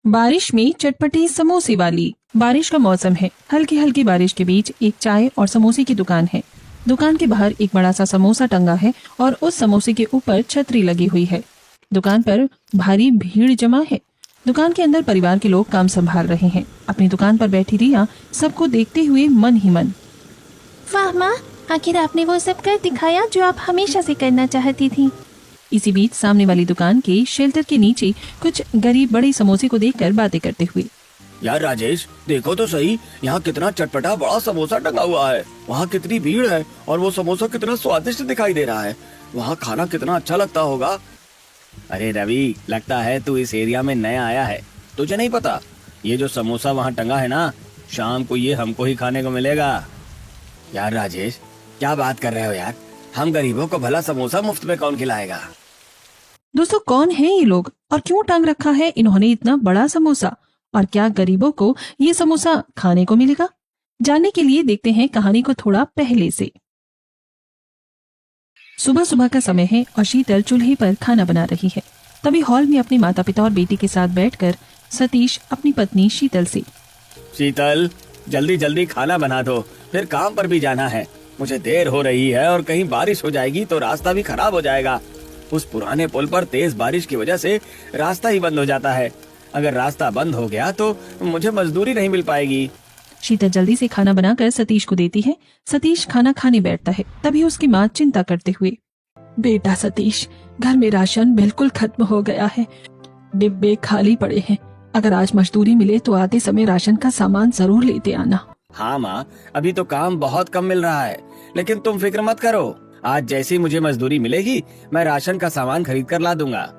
बारिश में चटपटे समोसे वाली। बारिश का मौसम है। हल्की हल्की बारिश के बीच एक चाय और समोसे की दुकान है। दुकान के बाहर एक बड़ा सा समोसा टंगा है और उस समोसे के ऊपर छतरी लगी हुई है। दुकान पर भारी भीड़ जमा है। दुकान के अंदर परिवार के लोग काम संभाल रहे हैं। अपनी दुकान पर बैठी रिया सबको देखते हुए मन ही मन, वाह माँ, आखिर आपने वो सब कर दिखाया जो आप हमेशा से करना चाहती थी। इसी बीच सामने वाली दुकान के शेल्टर के नीचे कुछ गरीब बड़े समोसे को देखकर बातें करते हुए, यार राजेश, देखो तो सही, यहाँ कितना चटपटा बड़ा समोसा टंगा हुआ है। वहाँ कितनी भीड़ है और वो समोसा कितना स्वादिष्ट दिखाई दे रहा है। वहाँ खाना कितना अच्छा लगता होगा। अरे रवि, लगता है तू इस एरिया में नया आया है, तुझे नहीं पता ये जो समोसा वहाँ टंगा है ना, शाम को ये हमको ही खाने को मिलेगा। यार राजेश, क्या बात कर रहे हो यार, हम गरीबों को भला समोसा मुफ्त में कौन खिलाएगा। दोस्तों कौन है ये लोग और क्यों टांग रखा है इन्होंने इतना बड़ा समोसा, और क्या गरीबों को ये समोसा खाने को मिलेगा? जानने के लिए देखते हैं कहानी को थोड़ा पहले से। सुबह सुबह का समय है और शीतल चूल्हे पर खाना बना रही है। तभी हॉल में अपने माता पिता और बेटी के साथ बैठकर सतीश अपनी पत्नी शीतल से, शीतल, जल्दी जल्दी खाना बना दो, फिर काम पर भी जाना है। मुझे देर हो रही है और कहीं बारिश हो जाएगी तो रास्ता भी खराब हो जाएगा। उस पुराने पुल पर तेज बारिश की वजह से रास्ता ही बंद हो जाता है। अगर रास्ता बंद हो गया तो मुझे मजदूरी नहीं मिल पाएगी। शीतल जल्दी से खाना बनाकर सतीश को देती है। सतीश खाना खाने बैठता है। तभी उसकी माँ चिंता करते हुए, बेटा सतीश, घर में राशन बिल्कुल खत्म हो गया है, डिब्बे खाली पड़े हैं। अगर आज मजदूरी मिले तो आते समय राशन का सामान जरूर लेते आना। हाँ माँ, अभी तो काम बहुत कम मिल रहा है, लेकिन तुम फिक्र मत करो, आज जैसे ही मुझे मजदूरी मिलेगी मैं राशन का सामान खरीद कर ला दूंगा।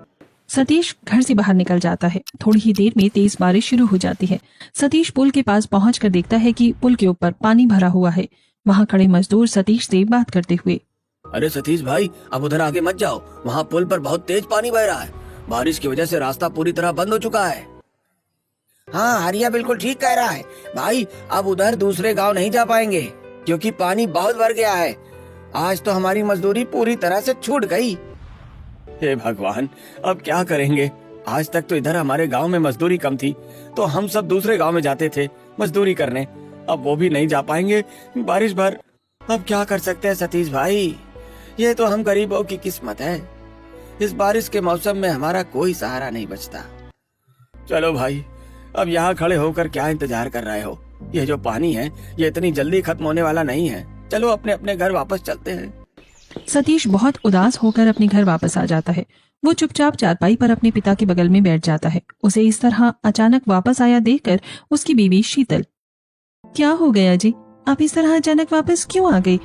सतीश घर से बाहर निकल जाता है। थोड़ी ही देर में तेज बारिश शुरू हो जाती है। सतीश पुल के पास पहुंचकर देखता है कि पुल के ऊपर पानी भरा हुआ है। वहां खड़े मजदूर सतीश से बात करते हुए, अरे सतीश भाई, अब उधर आगे मत जाओ, वहाँ पुल पर बहुत तेज पानी बह रहा है। बारिश की वजह से रास्ता पूरी तरह बंद हो चुका है। हाँ, हरिया बिल्कुल ठीक कह रहा है भाई, अब उधर दूसरे गांव नहीं जा पाएंगे क्योंकि पानी बहुत भर गया है। आज तो हमारी मजदूरी पूरी तरह से छूट गई। हे भगवान, अब क्या करेंगे। आज तक तो इधर हमारे गांव में मजदूरी कम थी तो हम सब दूसरे गांव में जाते थे मजदूरी करने, अब वो भी नहीं जा पाएंगे बारिश भर। अब क्या कर सकते हैं सतीश भाई, ये तो हम गरीबों की किस्मत है। इस बारिश के मौसम में हमारा कोई सहारा नहीं बचता। चलो भाई, अब यहाँ खड़े होकर क्या इंतजार कर रहे हो। ये जो पानी है ये इतनी जल्दी खत्म होने वाला नहीं है। चलो अपने अपने घर वापस चलते हैं। सतीश बहुत उदास होकर अपने घर वापस आ जाता है। वो चुपचाप चारपाई पर अपने पिता के बगल में बैठ जाता है। उसे इस तरह अचानक वापस आया देखकर उसकी बीवी शीतल, क्या हो गया जी, आप इस तरह अचानक वापस क्यों आ गई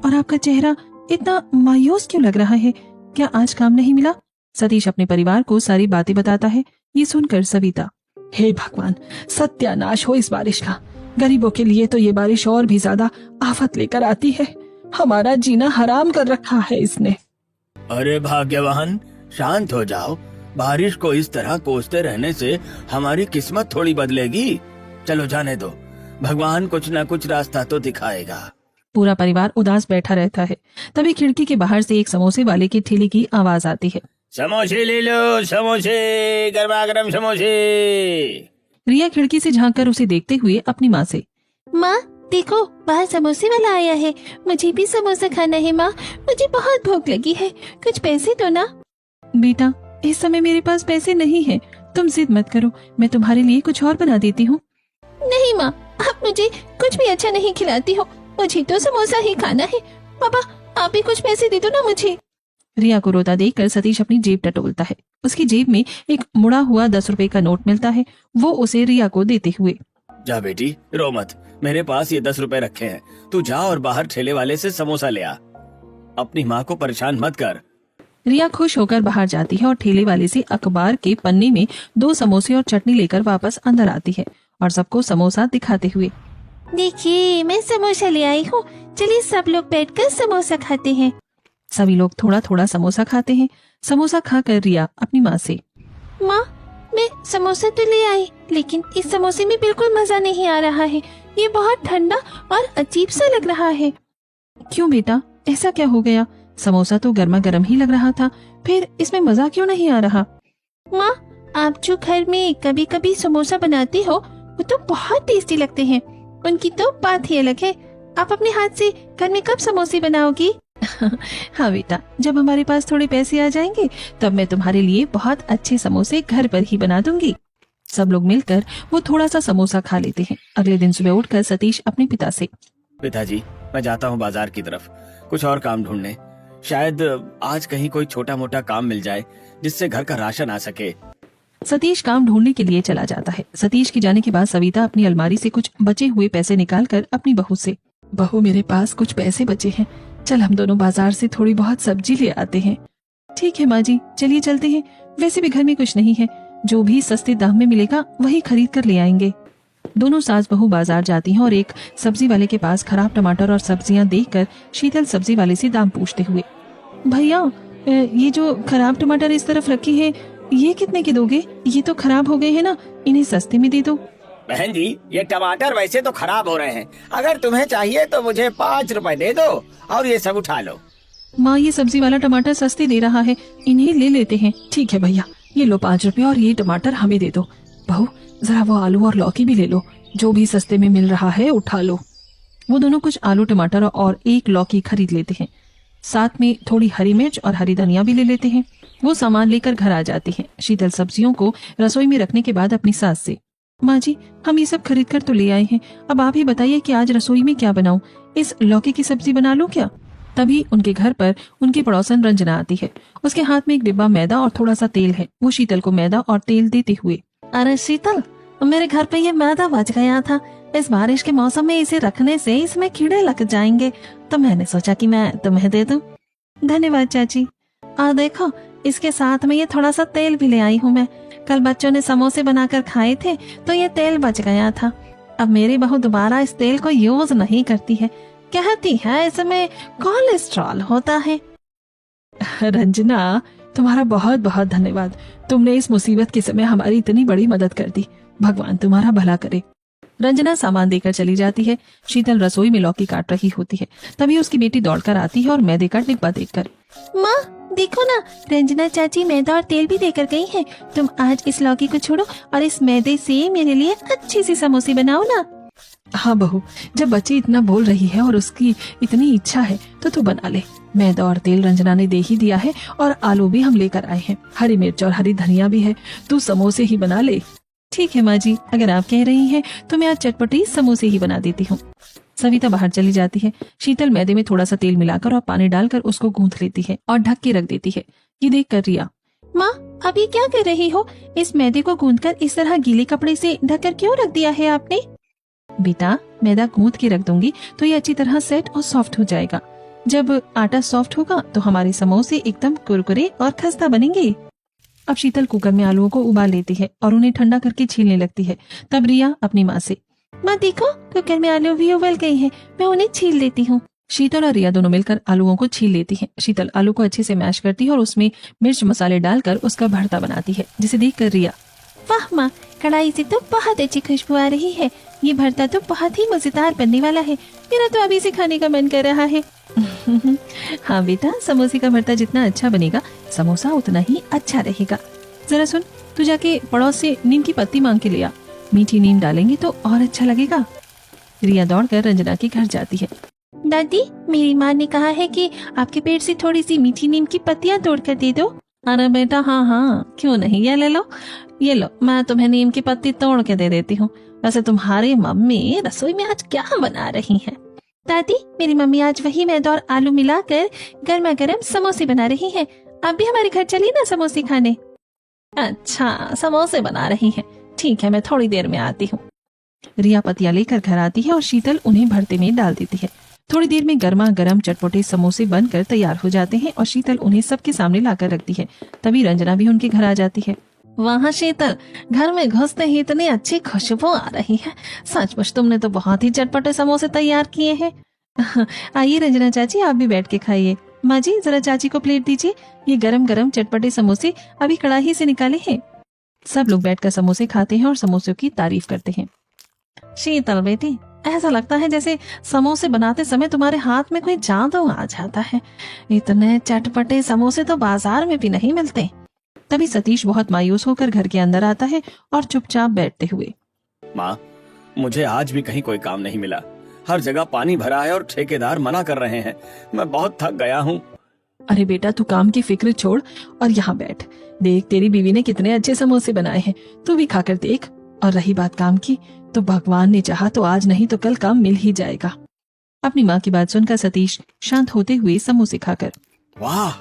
और आपका चेहरा इतना मायूस क्यों लग रहा है? क्या आज काम नहीं मिला? सतीश अपने परिवार को सारी बातें बताता है। ये सुनकर सविता, हे भगवान, सत्यानाश हो इस बारिश का। गरीबों के लिए तो ये बारिश और भी ज्यादा आफत लेकर आती है। हमारा जीना हराम कर रखा है इसने। अरे भाग्यवान, शांत हो जाओ। बारिश को इस तरह कोसते रहने से हमारी किस्मत थोड़ी बदलेगी। चलो जाने दो, भगवान कुछ न कुछ रास्ता तो दिखाएगा। पूरा परिवार उदास बैठा रहता है। तभी खिड़की के बाहर से एक समोसे वाले की ठेले की आवाज आती है, समोसे ले लो, समोसे, गर्मा गर्म समोसे। रिया खिड़की से झांककर उसे देखते हुए अपनी माँ से, माँ देखो, बाहर समोसे वाला आया है, मुझे भी समोसा खाना है माँ, मुझे बहुत भूख लगी है, कुछ पैसे दो ना। बेटा, इस समय मेरे पास पैसे नहीं है, तुम जिद मत करो, मैं तुम्हारे लिए कुछ और बना देती हूँ। नहीं माँ, आप मुझे कुछ भी अच्छा नहीं खिलाती हो, मुझे तो समोसा ही खाना है। पापा, आप ही कुछ पैसे दे दो ना मुझे। रिया को रोता देखकर सतीश अपनी जेब टटोलता है। उसकी जेब में एक मुड़ा हुआ 10 रुपए का नोट मिलता है। वो उसे रिया को देते हुए, जा बेटी, रो मत, मेरे पास ये 10 रुपए रखे हैं, तू जा और बाहर ठेले वाले से समोसा ले आ। अपनी माँ को परेशान मत कर। रिया खुश होकर बाहर जाती है और ठेले वाले से अखबार के पन्ने में 2 समोसे और चटनी लेकर वापस अंदर आती है और सबको समोसा दिखाते हुए, देखिए, मैं समोसा ले आई हूँ, चलिए सब लोग बैठकर समोसा खाते हैं। सभी लोग थोड़ा थोड़ा समोसा खाते हैं। समोसा खाकर रिया अपनी माँ से, माँ, मैं समोसा तो ले आई, लेकिन इस समोसे में बिल्कुल मजा नहीं आ रहा है, ये बहुत ठंडा और अजीब सा लग रहा है। क्यों बेटा, ऐसा क्या हो गया? समोसा तो गर्मा गर्म ही लग रहा था, फिर इसमें मजा क्यों नहीं आ रहा? माँ, आप जो घर में कभी कभी समोसा बनाती हो वो तो बहुत टेस्टी लगते हैं। उनकी तो बात ही अलग है। आप अपने हाथ से घर में कब समोसे बनाओगी? हाँ बेटा, जब हमारे पास थोड़े पैसे आ जाएंगे तब मैं तुम्हारे लिए बहुत अच्छे समोसे घर पर ही बना दूंगी। सब लोग मिलकर वो थोड़ा सा समोसा खा लेते हैं। अगले दिन सुबह उठकर सतीश अपने पिता से, पिताजी, मैं जाता हूँ बाजार की तरफ कुछ और काम ढूंढने। शायद आज कहीं कोई छोटा मोटा काम मिल जाए जिससे घर का राशन आ सके। सतीश काम ढूंढने के लिए चला जाता है। सतीश के जाने के बाद सविता अपनी अलमारी से कुछ बचे हुए पैसे निकालकर अपनी बहू से, बहू मेरे पास कुछ पैसे बचे हैं, चल हम दोनों बाजार से थोड़ी बहुत सब्जी ले आते हैं। ठीक है माँ जी, चलिए चलते हैं। वैसे भी घर में कुछ नहीं है, जो भी सस्ते दाम में मिलेगा वही खरीद कर ले आएंगे। दोनों सास बहू बाजार जाती हैं और एक सब्जी वाले के पास खराब टमाटर और सब्जियां देखकर शीतल सब्जी वाले से दाम पूछते हुए, भैया ये जो खराब टमाटर इस तरफ रखे हैं ये कितने के दोगे? ये तो खराब हो गए हैं ना, इन्हें सस्ते में दे दो। बहन जी, ये टमाटर वैसे तो खराब हो रहे हैं, अगर तुम्हें चाहिए तो मुझे 5 रुपए दे दो और ये सब उठा लो। माँ, ये सब्जी वाला टमाटर सस्ते दे रहा है, इन्हें ले लेते हैं। ठीक है भैया, ये लो 5 रुपए और ये टमाटर हमें दे दो। बहू जरा वो आलू और लौकी भी ले लो, जो भी सस्ते में मिल रहा है उठा लो। वो दोनों कुछ आलू टमाटर और एक लौकी खरीद लेते हैं, साथ में थोड़ी हरी मिर्च और हरी धनिया भी ले लेते हैं। वो सामान लेकर घर आ जाते हैं। शीतल सब्जियों को रसोई में रखने के बाद अपनी सास से, माँ जी हम ये सब खरीद कर तो ले आए हैं, अब आप ही बताइए कि आज रसोई में क्या बनाऊं? इस लौकी की सब्जी बना लूं क्या? तभी उनके घर पर उनकी पड़ोसन रंजना आती है। उसके हाथ में एक डिब्बा मैदा और थोड़ा सा तेल है। वो शीतल को मैदा और तेल देते हुए, अरे शीतल, मेरे घर पे ये मैदा बच गया था। इस बारिश के मौसम में इसे रखने से इसमें कीड़े लग जाएंगे, तो मैंने सोचा कि मैं तुम्हें दे दूं। धन्यवाद चाची। देखो, इसके साथ में ये थोड़ा सा तेल भी ले आई हूँ मैं। कल बच्चों ने समोसे बनाकर खाए थे तो ये तेल बच गया था। अब मेरी बहू दोबारा इस तेल को यूज नहीं करती है, कहती है इसमें कोलेस्ट्रॉल होता है। रंजना, तुम्हारा बहुत बहुत धन्यवाद। तुमने इस मुसीबत के समय हमारी इतनी बड़ी मदद कर दी। भगवान तुम्हारा भला करे। रंजना सामान देकर चली जाती है। शीतल रसोई में लौकी काट रही होती है। तभी उसकी बेटी दौड़कर आती है और मैदे का डिब्बा देखकर, माँ देखो ना, रंजना चाची मैदा और तेल भी देकर गई है। तुम आज इस लौकी को छोड़ो और इस मैदे से मेरे लिए अच्छी सी समोसे बनाओ ना। हाँ बहू, जब बच्ची इतना बोल रही है और उसकी इतनी इच्छा है तो तू बना ले। मैदा और तेल रंजना ने दे ही दिया है और आलू भी हम लेकर आए हैं, हरी मिर्च और हरी धनिया भी है, तू समोसे ही बना ले। ठीक है माँ जी, अगर आप कह रही हैं तो मैं आज चटपटी समोसे ही बना देती हूँ। सविता बाहर चली जाती है। शीतल मैदे में थोड़ा सा तेल मिलाकर और पानी डालकर उसको गूंथ लेती है और ढक के रख देती है। ये देख कर रिया, माँ अब ये क्या कर रही हो? इस मैदे को गूंथकर इस तरह गीले कपड़े से ढककर क्यों रख दिया है आपने? बेटा, मैदा गूंथ के रख दूंगी तो ये अच्छी तरह सेट और सॉफ्ट हो जाएगा। जब आटा सॉफ्ट होगा तो हमारे समोसे एकदम कुरकुरे और खस्ता बनेंगे। अब शीतल कुकर में आलूओं को उबाल लेती है और उन्हें ठंडा करके छीलने लगती है। तब रिया अपनी माँ से, माँ देखो, कुकर में आलू भी उबल गए हैं, मैं उन्हें छील लेती हूँ। शीतल और रिया दोनों मिलकर आलूओं को छील लेती हैं। शीतल आलू को अच्छे से मैश करती है और उसमें मिर्च मसाले डालकर उसका भरता बनाती है, जिसे देखकर रिया, वाह माँ, कढ़ाई से तो बहुत अच्छी खुशबू आ रही है। ये भरता तो बहुत ही मजेदार बनने वाला है। मेरा तो अभी से खाने का मन कर रहा है। हाँ बेटा, समोसे का भरता जितना अच्छा बनेगा समोसा उतना ही अच्छा रहेगा। जरा सुन, तू जाके पड़ोस से नीम की पत्ती मांग के ले आ, मीठी नीम डालेंगे तो और अच्छा लगेगा। रिया दौड़कर रंजना के घर जाती है। दादी, मेरी माँ ने कहा है कि आपके पेड़ से थोड़ी सी मीठी नीम की पत्तियाँ तोड़कर दे दो। अरे बेटा, हाँ हाँ, क्यों नहीं, ये ले लो, ये लो, मैं तुम्हें नीम की पत्ती तोड़ के दे देती हूँ। वैसे तुम्हारी मम्मी रसोई में आज क्या बना रही है? दादी, मेरी मम्मी आज वही मैदा और आलू मिलाकर गर्मा गर्म समोसे बना रही है। आप भी हमारे घर चलिए ना समोसे खाने। अच्छा, समोसे बना रही है, ठीक है, मैं थोड़ी देर में आती हूँ। रिया पत्तियां लेकर घर आती है और शीतल उन्हें भरते में डाल देती है। थोड़ी देर में गर्मा गर्म चटपटे समोसे बनकर तैयार हो जाते हैं और शीतल उन्हें सबके सामने लाकर रखती है। तभी रंजना भी उनके घर आ जाती है। वहाँ शीतल, घर में घुसते ही इतनी अच्छी खुशबू आ रही है। सचमुच तुमने तो बहुत ही चटपटे समोसे तैयार किए हैं। आइए रंजना चाची, आप भी बैठ के खाइए। माँ जी, जरा चाची को प्लेट दीजिए, ये गरम गरम चटपटे समोसे अभी कड़ाही से निकाले हैं। सब लोग बैठकर समोसे खाते हैं और समोसों की तारीफ करते हैं। शीतल बेटी, ऐसा लगता है जैसे समोसे बनाते समय तुम्हारे हाथ में कोई जादू आ जाता है। इतने चटपटे समोसे तो बाजार में भी नहीं मिलते। तभी सतीश बहुत मायूस होकर घर के अंदर आता है और चुपचाप बैठते हुए, माँ, मुझे आज भी कहीं कोई काम नहीं मिला। हर जगह पानी भरा है और ठेकेदार मना कर रहे हैं। मैं बहुत थक गया हूँ। अरे बेटा, तू काम की फिक्र छोड़ और यहाँ बैठ। देख, तेरी बीवी ने कितने अच्छे समोसे बनाए हैं, तू भी खाकर देख। और रही बात काम की, तो भगवान ने चाहा तो आज नहीं तो कल काम मिल ही जाएगा। अपनी माँ की बात सुनकर सतीश शांत होते हुए समोसे खाकर, वाह,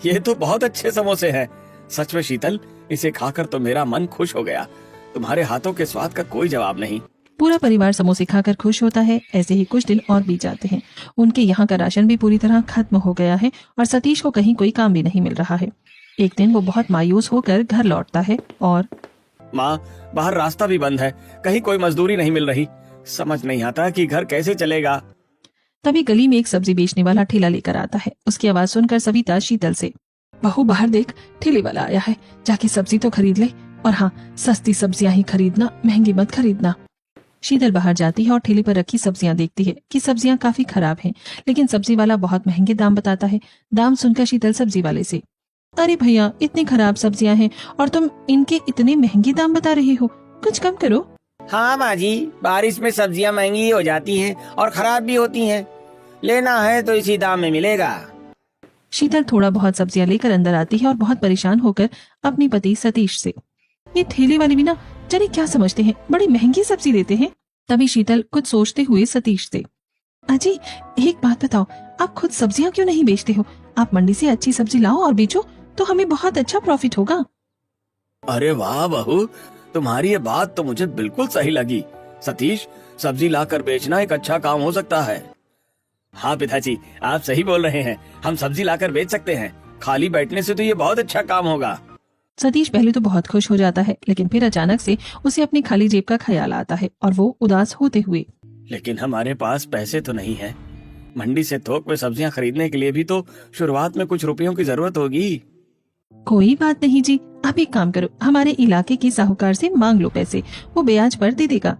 ये तो बहुत अच्छे समोसे हैं। सच में शीतल, इसे खाकर तो मेरा मन खुश हो गया। तुम्हारे हाथों के स्वाद का कोई जवाब नहीं। पूरा परिवार समोसे खाकर खुश होता है। ऐसे ही कुछ दिन और बीत जाते हैं। उनके यहाँ का राशन भी पूरी तरह खत्म हो गया है और सतीश को कहीं कोई काम भी नहीं मिल रहा है। एक दिन वो बहुत मायूस होकर घर लौटता है और, माँ, बाहर रास्ता भी बंद है, कहीं कोई मजदूरी नहीं मिल रही। समझ नहीं आता कि घर कैसे चलेगा। तभी गली में एक सब्जी बेचने वाला ठेला लेकर आता है। उसकी आवाज सुनकर सविता शीतल से, बहू बाहर देख, ठेले वाला आया है, जाके सब्जी तो खरीद ले। और हाँ, सस्ती सब्जियां ही खरीदना, महंगी मत खरीदना। शीतल बाहर जाती है और ठेले पर रखी सब्जियां देखती है कि सब्जियां काफी खराब हैं, लेकिन सब्जी वाला बहुत महंगे दाम बताता है। दाम सुनकर शीतल सब्जी वाले से, अरे भैया, इतनी खराब सब्जियां हैं और तुम इनके इतने महंगे दाम बता रहे हो, कुछ कम करो। हाँ माँ जी, बारिश में सब्जियाँ महंगी हो जाती हैं और खराब भी होती हैं। लेना है तो इसी दाम में मिलेगा। शीतल थोड़ा बहुत सब्जियां लेकर अंदर आती है और बहुत परेशान होकर अपने पति सतीश से, ये ठेले वाले भी ना जाने क्या समझते हैं, बड़ी महंगी सब्जी देते हैं। तभी शीतल कुछ सोचते हुए सतीश से, अजी एक बात बताओ, आप खुद सब्जियां क्यों नहीं बेचते हो? आप मंडी से अच्छी सब्जी लाओ और बेचो तो हमें बहुत अच्छा प्रॉफिट होगा। अरे वाह बहू, तुम्हारी ये बात तो मुझे बिल्कुल सही लगी। सतीश, सब्जी लाकर बेचना एक अच्छा काम हो सकता है। हाँ पिताजी, आप सही बोल रहे हैं, हम सब्जी लाकर बेच सकते हैं। खाली बैठने से तो ये बहुत अच्छा काम होगा। सतीश पहले तो बहुत खुश हो जाता है, लेकिन फिर अचानक से उसे अपनी खाली जेब का ख्याल आता है और वो उदास होते हुए, लेकिन हमारे पास पैसे तो नहीं है। मंडी से थोक में सब्जियां खरीदने के लिए भी तो शुरुआत में कुछ रुपयों की जरूरत होगी। कोई बात नहीं जी, आप एक काम करो, हमारे इलाके के साहूकार से मांग लो पैसे, वो ब्याज पर दे देगा।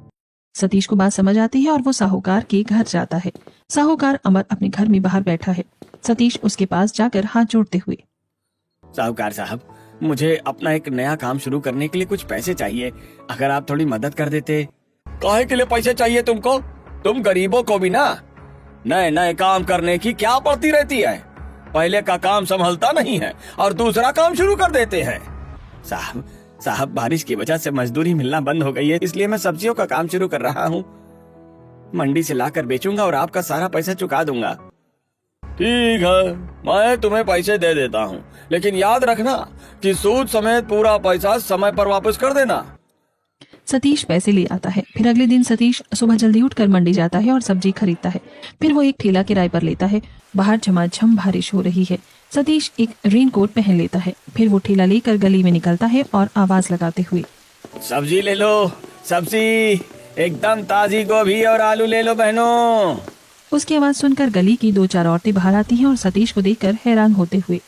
सतीश को बात समझ आती है और वो साहूकार के घर जाता है। साहूकार अमर अपने घर में बाहर बैठा है। सतीश उसके पास जाकर हाथ जोड़ते हुए, साहूकार साहब, मुझे अपना एक नया काम शुरू करने के लिए कुछ पैसे चाहिए, अगर आप थोड़ी मदद कर देते। काहे के लिए पैसे चाहिए तुमको? तुम गरीबों को भी ना नए नए काम करने की क्या पड़ती रहती है? पहले का काम संभलता नहीं है और दूसरा काम शुरू कर देते हैं। साहब, बारिश की वजह से मजदूरी मिलना बंद हो गई है, इसलिए मैं सब्जियों का काम शुरू कर रहा हूँ। मंडी से लाकर बेचूंगा और आपका सारा पैसा चुका दूंगा। ठीक है, मैं तुम्हें पैसे दे देता हूँ, लेकिन याद रखना कि सूद समेत पूरा पैसा समय पर वापस कर देना। सतीश पैसे ले आता है। फिर अगले दिन सतीश सुबह जल्दी उठकर मंडी जाता है और सब्जी खरीदता है। फिर वो एक ठेला किराए पर लेता है। बाहर झमाझम बारिश हो रही है। सतीश एक रेनकोट पहन लेता है। फिर वो ठेला लेकर गली में निकलता है और आवाज लगाते हुए, सब्जी ले लो, सब्जी एकदम ताजी गोभी और आलू ले लो बहनों। उसकी आवाज सुनकर गली की 2-4 औरतें बाहर आती हैं और सतीश को देखकर हैरान होते हुए,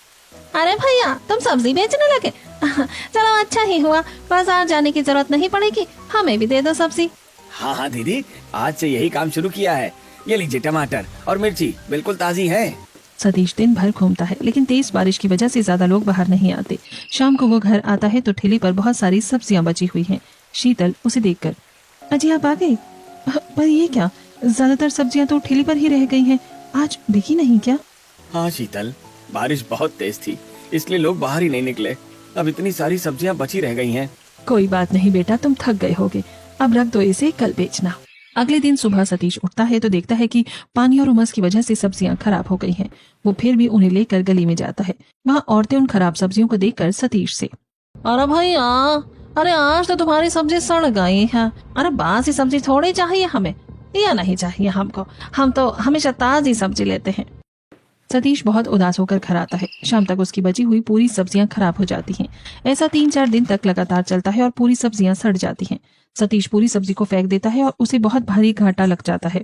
अरे भैया, तुम सब्जी बेचने लगे? चलो अच्छा ही हुआ, बाजार जाने की जरूरत नहीं पड़ेगी, हमें भी दे दो सब्जी। हाँ दीदी, आज से यही काम शुरू किया है। ये लीजिए, टमाटर और मिर्ची बिल्कुल ताजी है। सतीश दिन भर घूमता है, लेकिन तेज बारिश की वजह से ज्यादा लोग बाहर नहीं आते। शाम को वो घर आता है तो ठेले पर बहुत सारी सब्जियां बची हुई हैं। शीतल उसे देखकर, अजी आप आ गए? पर ये क्या, ज्यादातर सब्जियां तो ठेले पर ही रह गई हैं, आज बिकी नहीं क्या? हाँ शीतल, बारिश बहुत तेज थी, इसलिए लोग बाहर ही नहीं निकले। अब इतनी सारी सब्जियां बची रह गई हैं। कोई बात नहीं बेटा, तुम थक गए होगे, अब रख दो इसे, कल बेचना। अगले दिन सुबह सतीश उठता है तो देखता है कि पानी और उमस की वजह से सब्जियां खराब हो गई हैं। वो फिर भी उन्हें लेकर गली में जाता है। वहाँ औरतें उन खराब सब्जियों को देखकर सतीश से, अरे भैया, अरे आज तो तुम्हारी सब्जी सड़ गई है। अरे बासी सब्जी थोड़ी चाहिए हमें, या नहीं चाहिए हमको, हम तो हमेशा ताजी सब्जी लेते हैं। सतीश बहुत उदास होकर घर आता है। शाम तक उसकी बची हुई पूरी सब्जियां खराब हो जाती हैं। ऐसा 3-4 दिन तक लगातार चलता है और पूरी सब्जियां सड़ जाती हैं। सतीश पूरी सब्जी को फेंक देता है और उसे बहुत भारी घाटा लग जाता है।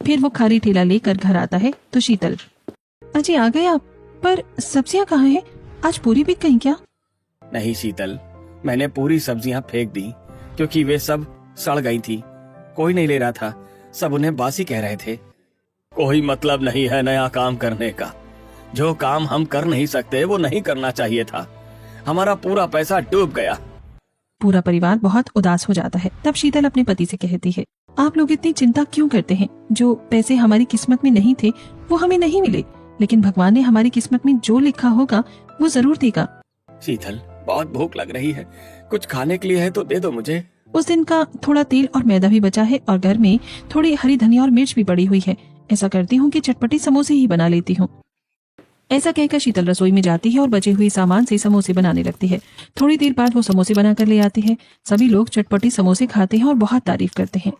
फिर वो खाली ठेला लेकर घर आता है तो शीतल, अजी आ गए आप? पर सब्जियां कहाँ हैं? आज पूरी बिक गई क्या? नहीं शीतल, मैंने पूरी सब्जियां फेंक दी क्योंकि वे सब सड़ गई थी। कोई नहीं ले रहा था, सब उन्हें बासी कह रहे थे। कोई मतलब नहीं है नया काम करने का। जो काम हम कर नहीं सकते वो नहीं करना चाहिए था। हमारा पूरा पैसा डूब गया। पूरा परिवार बहुत उदास हो जाता है। तब शीतल अपने पति से कहती है, आप लोग इतनी चिंता क्यों करते हैं? जो पैसे हमारी किस्मत में नहीं थे वो हमें नहीं मिले, लेकिन भगवान ने हमारी किस्मत में जो लिखा होगा वो जरूर देगा। शीतल, बहुत भूख लग रही है, कुछ खाने के लिए है तो दे दो मुझे। उस दिन का थोड़ा तेल और मैदा भी बचा है और घर में थोड़ी हरी धनिया और मिर्च भी पड़ी हुई है। ऐसा करती हूँ कि चटपटी समोसे ही बना लेती हूँ। ऐसा कहकर शीतल रसोई में जाती है और बचे हुए सामान से समोसे बनाने लगती है। थोड़ी देर बाद वो समोसे बनाकर ले आती है। सभी लोग चटपटी समोसे खाते हैं और बहुत तारीफ करते हैं।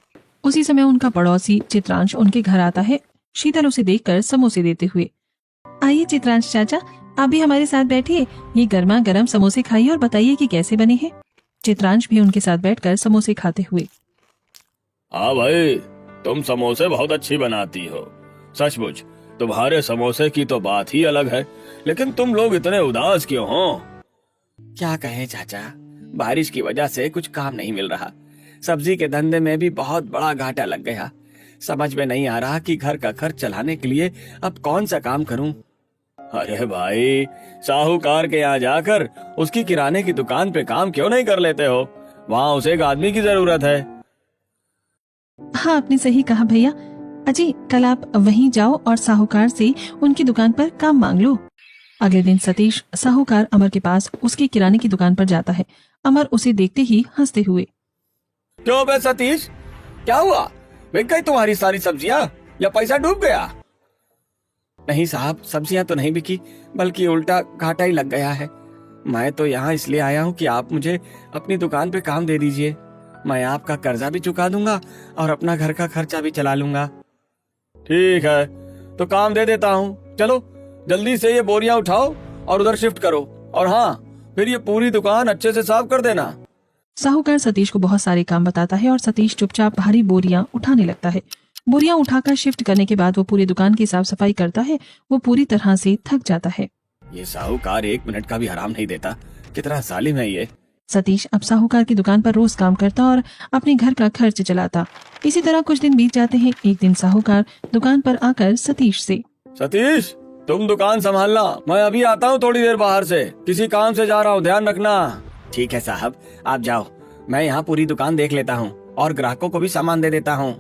उसी समय उनका पड़ोसी चित्रांश उनके घर आता है, शीतल उसे देखकर समोसे देते हुए। आइए चित्रांश चाचा, आप भी हमारे साथ बैठिए, ये गर्मा गर्म समोसे खाइए और बताइए कि कैसे बने हैं। चित्रांश भी उनके साथ बैठकर समोसे खाते हुए। हाँ भाई, तुम समोसे बहुत अच्छी बनाती हो, सचमुच तुम्हारे समोसे की तो बात ही अलग है। लेकिन तुम लोग इतने उदास क्यों हो? क्या कहें चाचा, बारिश की वजह से कुछ काम नहीं मिल रहा। सब्जी के धंधे में भी बहुत बड़ा घाटा लग गया। समझ में नहीं आ रहा कि घर का खर्च चलाने के लिए अब कौन सा काम करूं। अरे भाई, साहूकार के यहाँ जाकर उसकी किराने की दुकान पे काम क्यों नहीं कर लेते हो? वहाँ उसे एक आदमी की जरूरत है। हाँ, आपने सही कहा भैया। अजी, कल आप वहीं जाओ और साहूकार से उनकी दुकान पर काम मांग लो। अगले दिन सतीश साहूकार अमर के पास उसकी किराने की दुकान पर जाता है। अमर उसे देखते ही हंसते हुए, क्यों बे सतीश, क्या हुआ? बिक गई तुम्हारी सारी सब्जियां या पैसा डूब गया? नहीं साहब, सब्जियां तो नहीं बिकी, बल्कि उल्टा घाटा ही लग गया है। मैं तो यहाँ इसलिए आया हूँ कि आप मुझे अपनी दुकान पे काम दे दीजिए। मैं आपका कर्जा भी चुका दूंगा और अपना घर का खर्चा भी चला लूंगा। ठीक है, तो काम दे देता हूँ। चलो जल्दी से ये बोरियां उठाओ और उधर शिफ्ट करो। और हाँ, फिर ये पूरी दुकान अच्छे से साफ कर देना। साहूकार सतीश को बहुत सारे काम बताता है और सतीश चुपचाप भारी बोरियां उठाने लगता है। बोरियां उठाकर शिफ्ट करने के बाद वो पूरी दुकान की साफ सफाई करता है। वो पूरी तरह से थक जाता है। ये साहूकार 1 मिनट का भी आराम नहीं देता, कितना जालिम है ये। सतीश अब साहूकार की दुकान पर रोज काम करता और अपने घर का खर्च चलाता। इसी तरह कुछ दिन बीत जाते हैं। एक दिन साहूकार दुकान पर आकर सतीश से, सतीश, तुम दुकान संभालना, मैं अभी आता हूँ थोड़ी देर बाहर से, किसी काम से जा रहा हूँ, ध्यान रखना। ठीक है साहब, आप जाओ, मैं यहाँ पूरी दुकान देख लेता हूँ और ग्राहकों को भी सामान दे देता हूँ।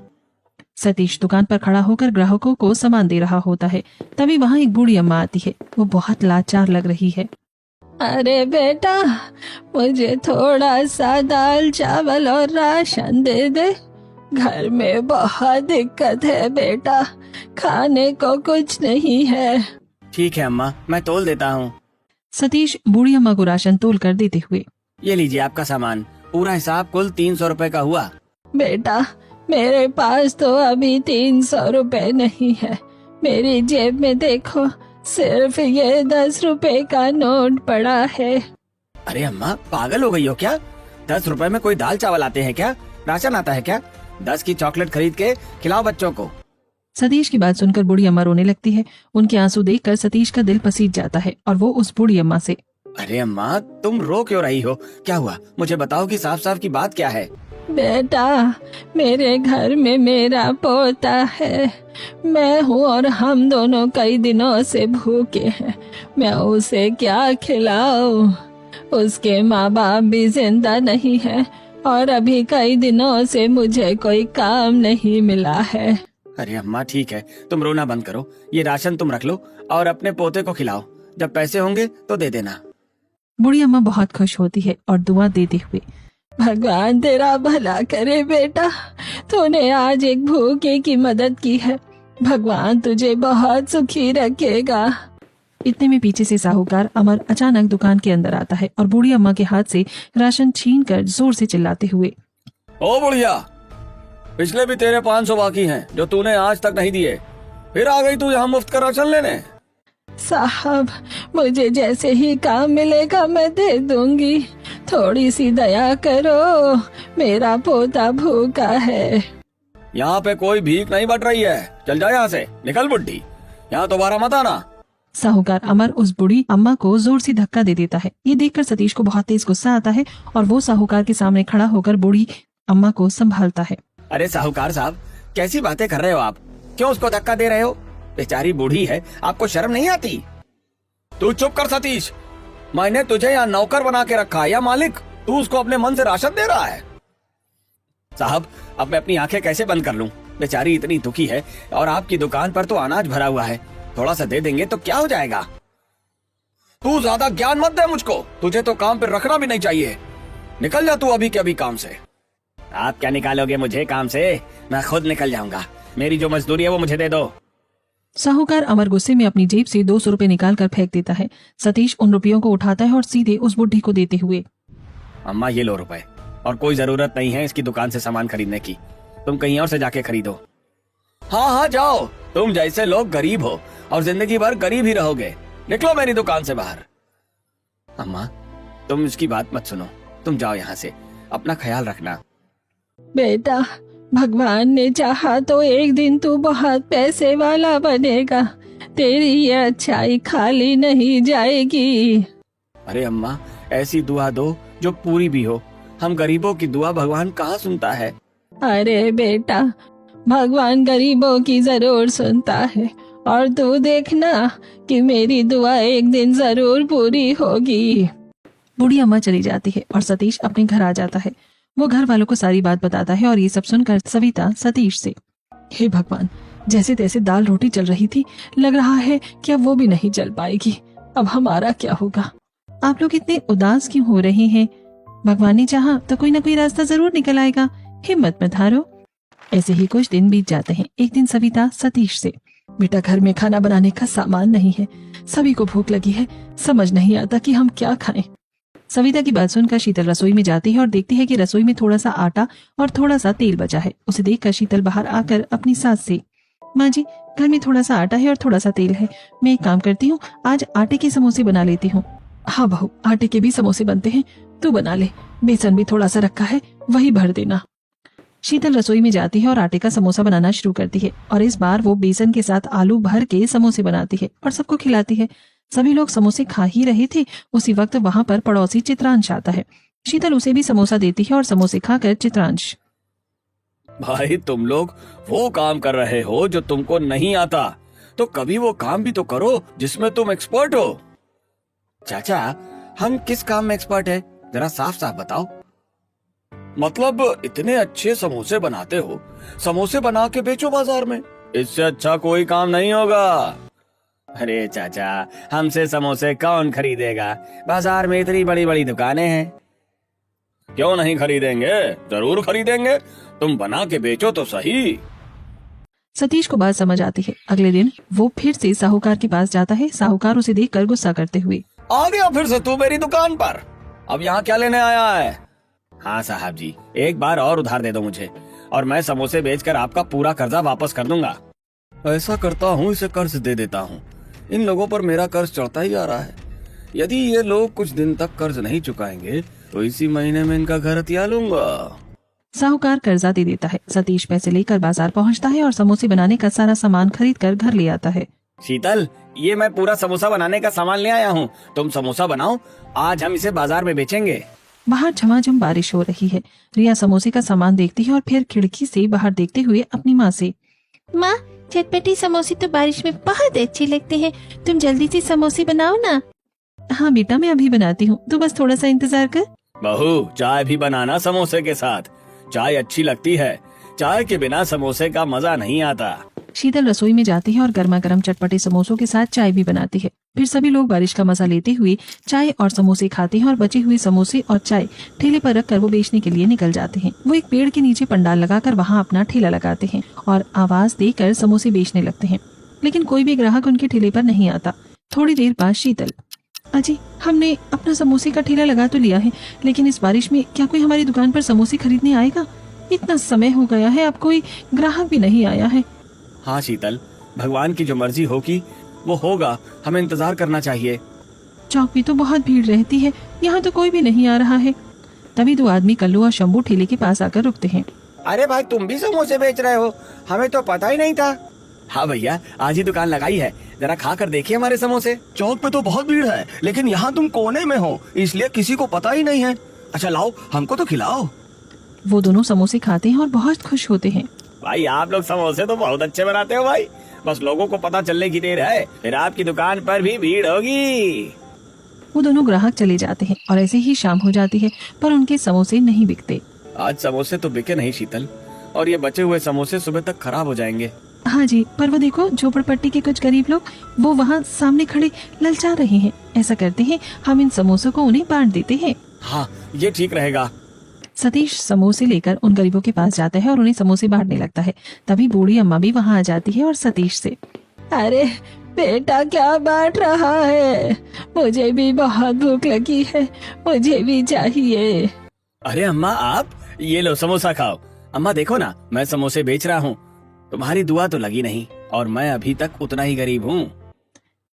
सतीश दुकान पर खड़ा होकर ग्राहकों को सामान दे रहा होता है। तभी वहाँ एक बूढ़ी अम्मा आती है। वो बहुत लाचार लग रही है। अरे बेटा, मुझे थोड़ा सा दाल चावल और राशन दे दे। घर में बहुत दिक्कत है बेटा, खाने को कुछ नहीं है। ठीक है अम्मा, मैं तोल देता हूँ। सतीश बूढ़ी अम्मा को राशन तोल कर देते हुए, ये लीजिए आपका सामान, पूरा हिसाब कुल 300 रुपए का हुआ। बेटा, मेरे पास तो अभी 300 रुपए नहीं है। मेरी जेब में देखो, सिर्फ ये 10 रुपए का नोट पड़ा है। अरे अम्मा, पागल हो गई हो क्या? 10 रुपए में कोई दाल चावल आते हैं क्या? राशन आता है क्या? 10 की चॉकलेट खरीद के खिलाओ बच्चों को। सतीश की बात सुनकर बूढ़ी अम्मा रोने लगती है। उनके आंसू देखकर सतीश का दिल पसीज जाता है और वो उस बूढ़ी अम्मा से, अरे अम्मा, तुम रो क्यों रही हो? क्या हुआ? मुझे बताओ कि साफ साफ की बात क्या है। बेटा, मेरे घर में मेरा पोता है। मैं हूँ और हम दोनों कई दिनों से भूखे हैं। मैं उसे क्या खिलाऊं? उसके माँ बाप भी जिंदा नहीं है और अभी कई दिनों से मुझे कोई काम नहीं मिला है। अरे अम्मा ठीक है, तुम रोना बंद करो, ये राशन तुम रख लो और अपने पोते को खिलाओ। जब पैसे होंगे तो दे देना। बूढ़ी अम्मा बहुत खुश होती है और दुआ देते हुए, भगवान तेरा भला करे बेटा, तूने आज एक भूखे की मदद की है। भगवान तुझे बहुत सुखी रखेगा। इतने में पीछे से साहूकार अमर अचानक दुकान के अंदर आता है और बूढ़ी अम्मा के हाथ से राशन छीनकर जोर से चिल्लाते हुए, ओ बुढ़िया, पिछले भी तेरे 500 बाकी हैं जो तूने आज तक नहीं दिए, फिर आ गई तू यहाँ मुफ्त का राशन लेने। साहब, मुझे जैसे ही काम मिलेगा मैं दे दूंगी। थोड़ी सी दया करो, मेरा पोता भूखा है। यहाँ पे कोई भीख नहीं बट रही है, चल जा यहाँ से, निकल बुड्ढी, यहाँ दोबारा मत आना। साहूकार अमर उस बूढ़ी अम्मा को जोर से धक्का दे देता है। ये देखकर सतीश को बहुत तेज गुस्सा आता है और वो साहूकार के सामने खड़ा होकर बूढ़ी अम्मा को संभालता है। अरे साहूकार साहब, कैसी बातें कर रहे हो आप? क्यों उसको धक्का दे रहे हो? बेचारी बूढ़ी है, आपको शर्म नहीं आती? तू चुप कर सतीश, मैंने तुझे यहाँ नौकर बना के रखा है या मालिक? तू उसको अपने मन से राशन दे रहा है। साहब, अब मैं अपनी आंखें कैसे बंद कर लूं? बेचारी इतनी दुखी है और आपकी दुकान पर तो अनाज भरा हुआ है, थोड़ा सा दे देंगे तो क्या हो जाएगा? तू ज्यादा ज्ञान मत दे मुझको, तुझे तो काम पे रखना भी नहीं चाहिए। निकल जा तू अभी के अभी काम से। आप क्या निकालोगे मुझे काम से? मैं खुद निकल जाऊंगा। मेरी जो मजदूरी है वो मुझे दे दो। साहूकार अमर गुस्से में अपनी जेब से 200 रुपए निकाल कर फेंक देता है। सतीश उन रुपयों को उठाता है और सीधे उस बुढ़ी को देते हुए, अम्मा ये लो रुपए, और कोई जरूरत नहीं है इसकी दुकान से सामान खरीदने की, तुम कहीं और से जाके खरीदो। हाँ हाँ जाओ, तुम जैसे लोग गरीब हो और जिंदगी भर गरीब ही रहोगे। निकलो मेरी दुकान से बाहर। अम्मा तुम इसकी बात मत सुनो, तुम जाओ यहाँ से, अपना ख्याल रखना। बेटा, भगवान ने चाहा तो एक दिन तू बहुत पैसे वाला बनेगा। तेरी ये अच्छाई खाली नहीं जाएगी। अरे अम्मा, ऐसी दुआ दो जो पूरी भी हो। हम गरीबों की दुआ भगवान कहाँ सुनता है? अरे बेटा, भगवान गरीबों की जरूर सुनता है, और तू देखना कि मेरी दुआ एक दिन जरूर पूरी होगी। बूढ़ी अम्मा चली जाती है और सतीश अपने घर आ जाता है। वो घर वालों को सारी बात बताता है और ये सब सुनकर सविता सतीश से, हे भगवान, जैसे तैसे दाल रोटी चल रही थी, लग रहा है कि अब वो भी नहीं चल पाएगी। अब हमारा क्या होगा? आप लोग इतने उदास क्यों हो रहे हैं? भगवान ने चाहा तो कोई ना कोई रास्ता जरूर निकल आएगा, हिम्मत मत हारो। ऐसे ही कुछ दिन बीत जाते हैं। एक दिन सविता सतीश से, बेटा घर में खाना बनाने का सामान नहीं है, सभी को भूख लगी है, समझ नहीं आता कि हम क्या खाएं। सविता की बात सुनकर शीतल रसोई में जाती है और देखती है कि रसोई में थोड़ा सा आटा और थोड़ा सा तेल बचा है। उसे देखकर शीतल बाहर आकर अपनी सास से, माँ जी, घर में थोड़ा सा आटा है और थोड़ा सा तेल है, मैं एक काम करती हूँ, आज आटे के समोसे बना लेती हूँ। हाँ बहू, आटे के भी समोसे बनते हैं, तू बना ले, बेसन भी थोड़ा सा रखा है, वही भर देना। शीतल रसोई में जाती है और आटे का समोसा बनाना शुरू करती है और इस बार वो बेसन के साथ आलू भर के समोसे बनाती है और सबको खिलाती है। सभी लोग समोसे खा ही रहे थे, उसी वक्त वहाँ पर पड़ोसी चित्रांश आता है। शीतल उसे भी समोसा देती है और समोसे खाकर चित्रांश, भाई तुम लोग वो काम कर रहे हो जो तुमको नहीं आता, तो कभी वो काम भी तो करो जिसमें तुम एक्सपर्ट हो। चाचा, हम किस काम में एक्सपर्ट है, जरा साफ साफ बताओ। मतलब इतने अच्छे समोसे बनाते हो, समोसे बना के बेचो बाजार में, इससे अच्छा कोई काम नहीं होगा। अरे चाचा, हमसे समोसे कौन खरीदेगा? बाजार में इतनी बड़ी बड़ी दुकानें हैं। क्यों नहीं खरीदेंगे? जरूर खरीदेंगे, तुम बना के बेचो तो सही। सतीश को बात समझ आती है। अगले दिन वो फिर से साहूकार के पास जाता है। साहूकार उसे देखकर गुस्सा करते हुए, आ गया फिर से तू मेरी दुकान पर, अब यहाँ क्या लेने आया है? हाँ साहब जी, एक बार और उधार दे दो मुझे और मैं समोसे बेचकर आपका पूरा कर्जा वापस कर दूंगा। ऐसा करता हूँ, इसे कर्ज दे देता हूँ। इन लोगों पर मेरा कर्ज चढ़ता ही आ रहा है। यदि ये लोग कुछ दिन तक कर्ज नहीं चुकाएंगे तो इसी महीने में इनका घर हथिया लूंगा। साहूकार कर्जा दे देता है। सतीश पैसे लेकर बाजार पहुंचता है और समोसे बनाने का सारा सामान खरीद कर घर ले आता है। शीतल, ये मैं पूरा समोसा बनाने का सामान ले आया हूँ, तुम समोसा बनाओ, आज हम इसे बाजार में बेचेंगे। बाहर झमाझम बारिश हो रही है। रिया समोसे का सामान देखती है और फिर खिड़की से बाहर देखते हुए अपनी माँ से, माँ, चटपटी समोसे तो बारिश में बहुत अच्छे लगते हैं, तुम जल्दी से समोसे बनाओ ना। हाँ बेटा, मैं अभी बनाती हूँ, तू बस थोड़ा सा इंतजार कर। बहू, चाय भी बनाना समोसे के साथ, चाय अच्छी लगती है, चाय के बिना समोसे का मजा नहीं आता। शीतल रसोई में जाती है और गर्मा गर्म चटपटे समोसों के साथ चाय भी बनाती है। फिर सभी लोग बारिश का मजा लेते हुए चाय और समोसे खाते हैं और बचे हुए समोसे और चाय ठेले पर रखकर वो बेचने के लिए निकल जाते हैं। वो एक पेड़ के नीचे पंडाल लगाकर वहाँ अपना ठेला लगाते हैं और आवाज देकर समोसे बेचने लगते हैं, लेकिन कोई भी ग्राहक उनके ठेले पर नहीं आता। थोड़ी देर बाद शीतल, अजी, हमने अपना समोसे का ठेला लगा तो लिया है, लेकिन इस बारिश में क्या कोई हमारी दुकान पर समोसे खरीदने आएगा? इतना समय हो गया है, अब कोई ग्राहक भी नहीं आया है। हाँ शीतल, भगवान की जो मर्जी होगी वो होगा, हमें इंतजार करना चाहिए। चौक में तो बहुत भीड़ रहती है, यहाँ तो कोई भी नहीं आ रहा है। तभी दो आदमी कल्लू और शंभू ठेले के पास आकर रुकते हैं। अरे भाई, तुम भी समोसे बेच रहे हो? हमें तो पता ही नहीं था। हाँ भैया, आज ही दुकान लगाई है, जरा खा कर देखिए हमारे समोसे। चौक पे तो बहुत भीड़ है, लेकिन यहाँ तुम कोने में हो, इसलिए किसी को पता ही नहीं है। अच्छा लाओ, हमको तो खिलाओ। वो दोनों समोसे खाते हैं और बहुत खुश होते हैं। भाई, आप लोग समोसे तो बहुत अच्छे बनाते हो भाई, बस लोगों को पता चलने की देर है, फिर आपकी दुकान पर भी भीड़ होगी। वो दोनों ग्राहक चले जाते हैं और ऐसे ही शाम हो जाती है, पर उनके समोसे नहीं बिकते। आज समोसे तो बिके नहीं शीतल, और ये बचे हुए समोसे सुबह तक खराब हो जाएंगे। हाँ जी, पर वो देखो झोपड़पट्टी के कुछ गरीब लोग वो वहाँ सामने खड़े ललचा रहे हैं। ऐसा करते हैं, हम इन समोसों को उन्हें बांट देते हैं। हाँ, ये ठीक रहेगा। सतीश समोसे लेकर उन गरीबों के पास जाता है और उन्हें समोसे बांटने लगता है। तभी बूढ़ी अम्मा भी वहाँ आ जाती है और सतीश से, अरे बेटा क्या बांट रहा है? मुझे भी बहुत भूख लगी है, मुझे भी चाहिए। अरे अम्मा, आप ये लो समोसा खाओ। अम्मा देखो ना, मैं समोसे बेच रहा हूँ। तुम्हारी दुआ तो लगी नहीं, और मैं अभी तक उतना ही गरीब हूँ।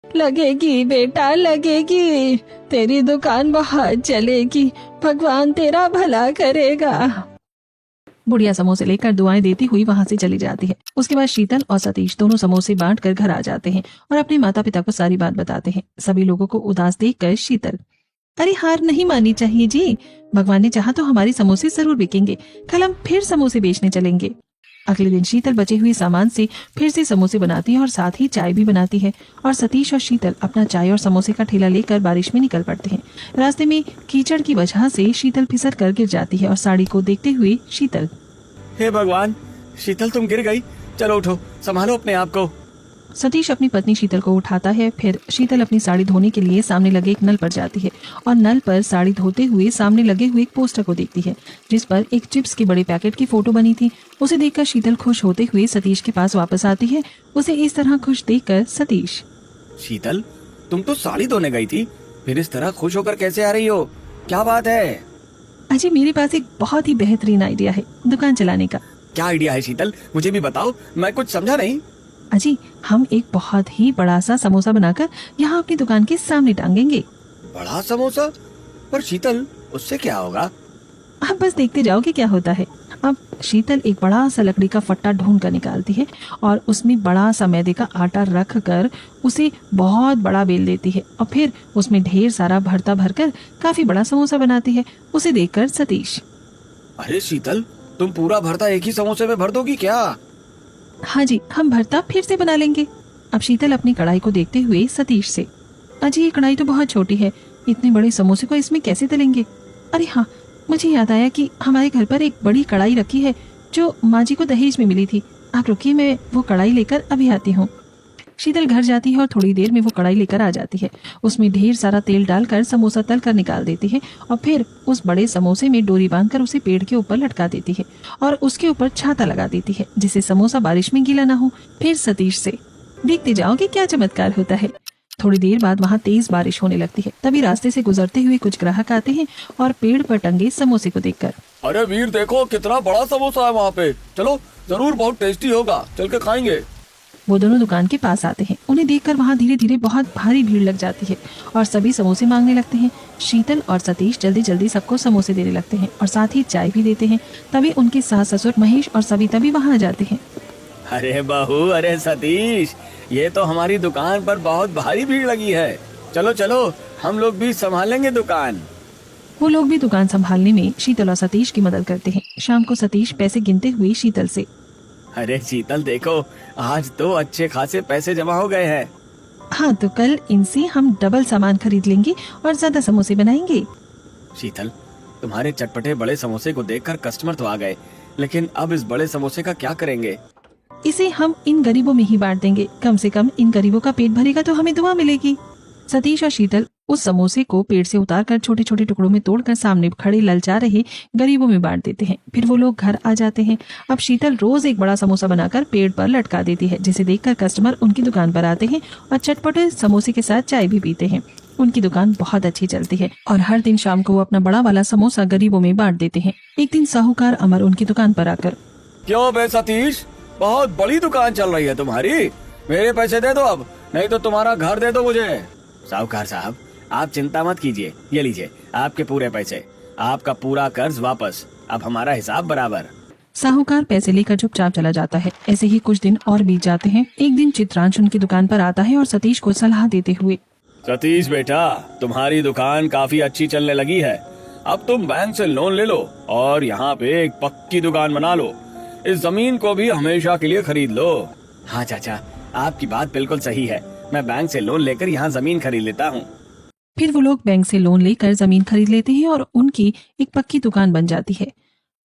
लगेगी बेटा, लगेगी। तेरी दुकान बहुत चलेगी, भगवान तेरा भला करेगा। बुढ़िया समोसे लेकर दुआएं देती हुई वहां से चली जाती है। उसके बाद शीतल और सतीश दोनों समोसे बांटकर घर आ जाते हैं और अपने माता पिता को सारी बात बताते हैं। सभी लोगों को उदास देखकर शीतल, अरे हार नहीं माननी चाहिए जी, भगवान ने चाहा तो हमारे समोसे जरूर बिकेंगे। कल हम फिर समोसे बेचने चलेंगे। अगले दिन शीतल बचे हुए सामान से फिर से समोसे बनाती है और साथ ही चाय भी बनाती है, और सतीश और शीतल अपना चाय और समोसे का ठेला लेकर बारिश में निकल पड़ते हैं। रास्ते में कीचड़ की वजह से शीतल फिसल कर गिर जाती है और साड़ी को देखते हुए शीतल, हे भगवान, शीतल तुम गिर गई। चलो उठो, संभालो अपने आप को। सतीश अपनी पत्नी शीतल को उठाता है। फिर शीतल अपनी साड़ी धोने के लिए सामने लगे एक नल पर जाती है और नल पर साड़ी धोते हुए सामने लगे हुए एक पोस्टर को देखती है, जिस पर एक चिप्स के बड़े पैकेट की फोटो बनी थी। उसे देखकर शीतल खुश होते हुए सतीश के पास वापस आती है। उसे इस तरह खुश देखकर सतीश, शीतल, तुम तो साड़ी धोने गई थी, फिर इस तरह खुश होकर कैसे आ रही हो? क्या बात है? अजय मेरे पास एक बहुत ही बेहतरीन आइडिया है दुकान चलाने का। क्या आइडिया है शीतल? मुझे भी बताओ, मैं कुछ समझा नहीं। अजी, हम एक बहुत ही बड़ा सा समोसा बनाकर यहाँ अपनी दुकान के सामने टांगेंगे। बड़ा समोसा? पर शीतल, उससे क्या होगा? आप बस देखते जाओगे क्या होता है। अब शीतल एक बड़ा सा लकड़ी का फट्टा ढूंढ कर निकालती है और उसमें बड़ा सा मैदे का आटा रख कर उसे बहुत बड़ा बेल देती है और फिर उसमें ढेर सारा भरता भरकर काफी बड़ा समोसा बनाती है। उसे देखकर सतीश, अरे शीतल, तुम पूरा भरता एक ही समोसे में भर दोगी क्या? हाँ जी, हम भरता फिर से बना लेंगे। अब शीतल अपनी कढ़ाई को देखते हुए सतीश से, अजी ये कढ़ाई तो बहुत छोटी है, इतने बड़े समोसे को इसमें कैसे तलेंगे? अरे हाँ, मुझे याद आया कि हमारे घर पर एक बड़ी कढ़ाई रखी है जो माँ जी को दहेज में मिली थी। आप रुकिए, मैं वो कढ़ाई लेकर अभी आती हूँ। शीतल घर जाती है और थोड़ी देर में वो कढ़ाई लेकर आ जाती है। उसमें ढेर सारा तेल डालकर समोसा तल कर निकाल देती है और फिर उस बड़े समोसे में डोरी बांधकर उसे पेड़ के ऊपर लटका देती है और उसके ऊपर छाता लगा देती है जिससे समोसा बारिश में गीला ना हो। फिर सतीश से, देखते जाओगे क्या चमत्कार होता है। थोड़ी देर बाद वहाँ तेज बारिश होने लगती है। तभी रास्ते से गुजरते हुए कुछ ग्राहक आते हैं और पेड़ पर टंगे समोसे को देखकर, अरे वीर, देखो कितना बड़ा समोसा है वहाँ पे। चलो, जरूर बहुत टेस्टी होगा, चल के खाएंगे। वो दोनों दुकान के पास आते हैं। उन्हें देखकर वहाँ धीरे धीरे बहुत भारी भीड़ लग जाती है और सभी समोसे मांगने लगते हैं। शीतल और सतीश जल्दी जल्दी सबको समोसे देने लगते हैं और साथ ही चाय भी देते हैं। तभी उनके सास ससुर महेश और सविता भी वहाँ आ जाते हैं। अरे बहू, अरे सतीश, ये तो हमारी दुकान पर बहुत भारी भीड़ लगी है। चलो चलो, हम लोग भी संभालेंगे दुकान। वो लोग भी दुकान संभालने में शीतल और सतीश की मदद करते हैं। शाम को सतीश पैसे गिनते हुए शीतल से, अरे शीतल देखो, आज तो अच्छे खासे पैसे जमा हो गए हैं। हाँ, तो कल इनसे हम डबल सामान खरीद लेंगे और ज्यादा समोसे बनाएंगे। शीतल, तुम्हारे चटपटे बड़े समोसे को देखकर कस्टमर तो आ गए, लेकिन अब इस बड़े समोसे का क्या करेंगे? इसे हम इन गरीबों में ही बांट देंगे। कम से कम इन गरीबों का पेट भरेगा तो हमें दुआ मिलेगी। सतीश और शीतल उस समोसे को पेड़ से उतारकर छोटे छोटे टुकड़ों में तोड़कर सामने खड़े ललचा रहे गरीबों में बांट देते हैं। फिर वो लोग घर आ जाते हैं। अब शीतल रोज एक बड़ा समोसा बनाकर पेड़ पर लटका देती है, जिसे देखकर कस्टमर उनकी दुकान पर आते हैं और चटपटे समोसे के साथ चाय भी पीते हैं। उनकी दुकान बहुत अच्छी चलती है और हर दिन शाम को वो अपना बड़ा वाला समोसा गरीबों में बांट देते हैं। एक दिन साहूकार अमर उनकी दुकान पर आकर, क्यों बे सतीश, बहुत बड़ी दुकान चल रही है तुम्हारी। मेरे पैसे दे दो अब, नहीं तो तुम्हारा घर दे दो मुझे। साहूकार साहब, आप चिंता मत कीजिए, ये लीजिए आपके पूरे पैसे, आपका पूरा कर्ज वापस, अब हमारा हिसाब बराबर। साहूकार पैसे लेकर चुपचाप चला जाता है। ऐसे ही कुछ दिन और बीत जाते हैं। एक दिन चित्रांश उनकी दुकान पर आता है और सतीश को सलाह देते हुए, सतीश बेटा, तुम्हारी दुकान काफी अच्छी चलने लगी है, अब तुम बैंक से लोन ले लो और यहाँ पे एक पक्की दुकान बना लो। इस जमीन को भी हमेशा के लिए खरीद लो। हाँ चाचा, आपकी बात बिल्कुल सही है, मैं बैंक से लोन लेकर यहाँ जमीन खरीद लेता हूँ। फिर वो लोग बैंक से लोन लेकर जमीन खरीद लेते हैं और उनकी एक पक्की दुकान बन जाती है।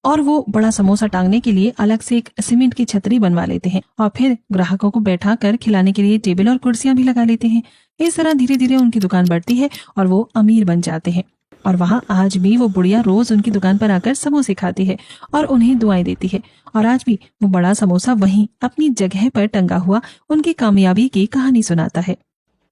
और वो बड़ा समोसा टांगने के लिए अलग से एक सीमेंट की छतरी बनवा लेते हैं और फिर ग्राहकों को बैठा कर खिलाने के लिए टेबल और कुर्सियां भी लगा लेते हैं। इस तरह धीरे धीरे उनकी दुकान बढ़ती है और वो अमीर बन जाते हैं। और वहाँ आज भी वो बुढ़िया रोज उनकी दुकान पर आकर समोसे खाती है और उन्हें दुआएं देती है। और आज भी वो बड़ा समोसा वहीं अपनी जगह पर टंगा हुआ उनकी कामयाबी की कहानी सुनाता है।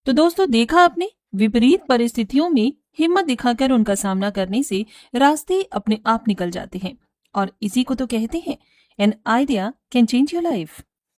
तो दोस्तों, देखा आपने, विपरीत परिस्थितियों में हिम्मत दिखाकर उनका सामना करने से रास्ते अपने आप निकल जाते हैं। और इसी को तो कहते हैं, an idea can change your life.